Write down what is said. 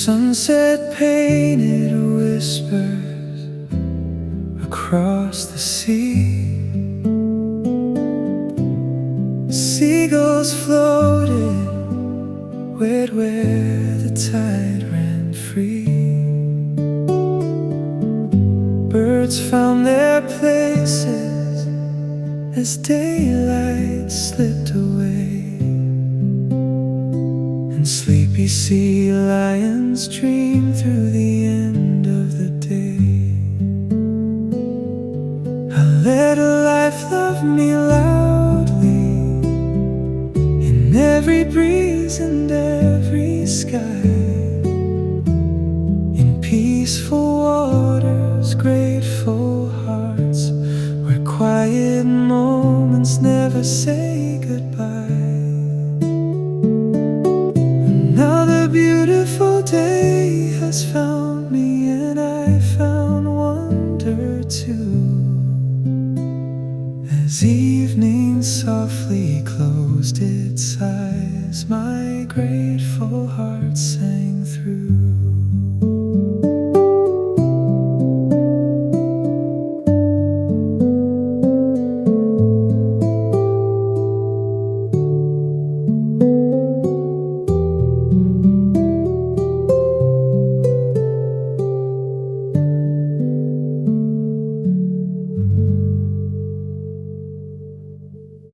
sunset painted whispers across the sea. Seagulls floated wet where the tide ran free. Birds found their places as daylight slipped away, and sleepy sea lions dream through the end of the day. I let life love me loudly in every breeze and every sky, in peaceful waters, grateful hearts, where quiet moments never say goodbye. Another beautiful day has found me, and I found wonder too, as evening softly closed its eyes. My grateful heart